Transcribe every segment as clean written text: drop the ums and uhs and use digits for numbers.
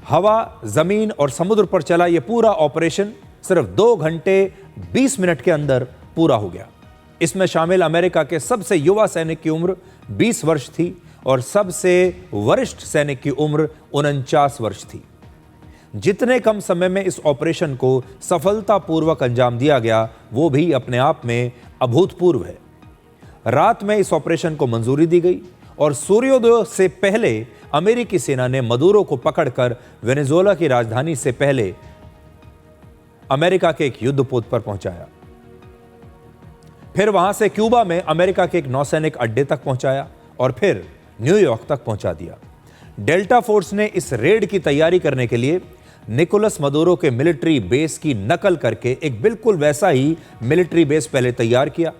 हवा, जमीन और समुद्र पर चला यह पूरा ऑपरेशन सिर्फ 2 घंटे 20 मिनट के अंदर पूरा हो गया। इसमें शामिल अमेरिका के सबसे युवा सैनिक की उम्र 20 वर्ष थी और सबसे वरिष्ठ सैनिक की उम्र 49 वर्ष थी। जितने कम समय में इस ऑपरेशन को सफलतापूर्वक अंजाम दिया गया, वो भी अपने आप में अभूतपूर्व है। रात में इस ऑपरेशन को मंजूरी दी गई और सूर्योदय से पहले अमेरिकी सेना ने मदुरो को पकड़कर वेनेजुएला की राजधानी से पहले अमेरिका के एक युद्धपोत पर पहुंचाया। फिर वहां से क्यूबा में अमेरिका के एक नौसैनिक अड्डे तक पहुंचाया और फिर न्यूयॉर्क तक पहुंचा दिया। डेल्टा फोर्स ने इस रेड की तैयारी करने के लिए निकोलस मदुरो के मिलिट्री बेस की नकल करके एक बिल्कुल वैसा ही मिलिट्री बेस पहले तैयार किया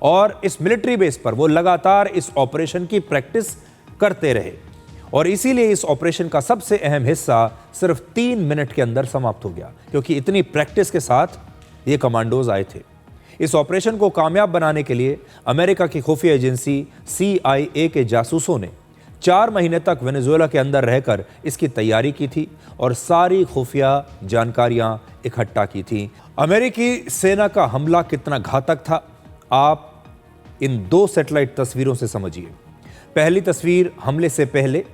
और इस मिलिट्री बेस पर वो लगातार इस ऑपरेशन की प्रैक्टिस करते रहे और इसीलिए इस ऑपरेशन का सबसे अहम हिस्सा सिर्फ 3 मिनट के अंदर समाप्त हो गया, क्योंकि इतनी प्रैक्टिस के साथ ये कमांडोज आए थे। इस ऑपरेशन को कामयाब बनाने के लिए अमेरिका की खुफिया एजेंसी CIA के जासूसों ने 4 महीने तक वेनेजुएला के अंदर रहकर इसकी तैयारी की थी और सारी खुफिया जानकारियां इकट्ठा की थी। अमेरिकी सेना का हमला कितना घातक था, आप इन 2 सैटेलाइट तस्वीरों से समझिए। पहली तस्वीर हमले से पहले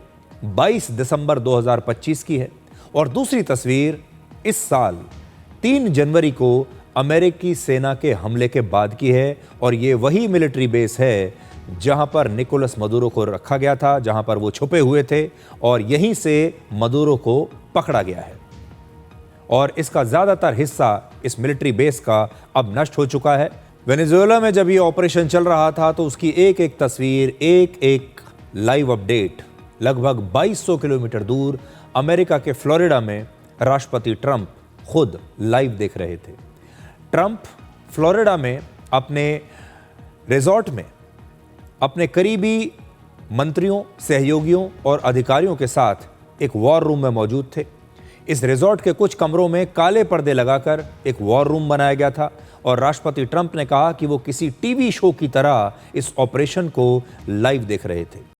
22 दिसंबर 2025 की है और दूसरी तस्वीर इस साल 3 जनवरी को अमेरिकी सेना के हमले के बाद की है और ये वही मिलिट्री बेस है जहां पर निकोलस मदुरो को रखा गया था, जहां पर वो छुपे हुए थे और यहीं से मदुरो को पकड़ा गया है और इसका ज्यादातर हिस्सा इस मिलिट्री बेस का अब नष्ट हो चुका है। वेनेजुएला में जब ये ऑपरेशन चल रहा था तो उसकी एक एक तस्वीर, एक एक लाइव अपडेट लगभग 2200 किलोमीटर दूर अमेरिका के फ्लोरिडा में राष्ट्रपति ट्रंप खुद लाइव देख रहे थे। ट्रंप फ्लोरिडा में अपने रिजॉर्ट में अपने करीबी मंत्रियों, सहयोगियों और अधिकारियों के साथ एक वॉर रूम में मौजूद थे। इस रिजॉर्ट के कुछ कमरों में काले पर्दे लगाकर एक वॉर रूम बनाया गया था और राष्ट्रपति ट्रंप ने कहा कि वो किसी टीवी शो की तरह इस ऑपरेशन को लाइव देख रहे थे।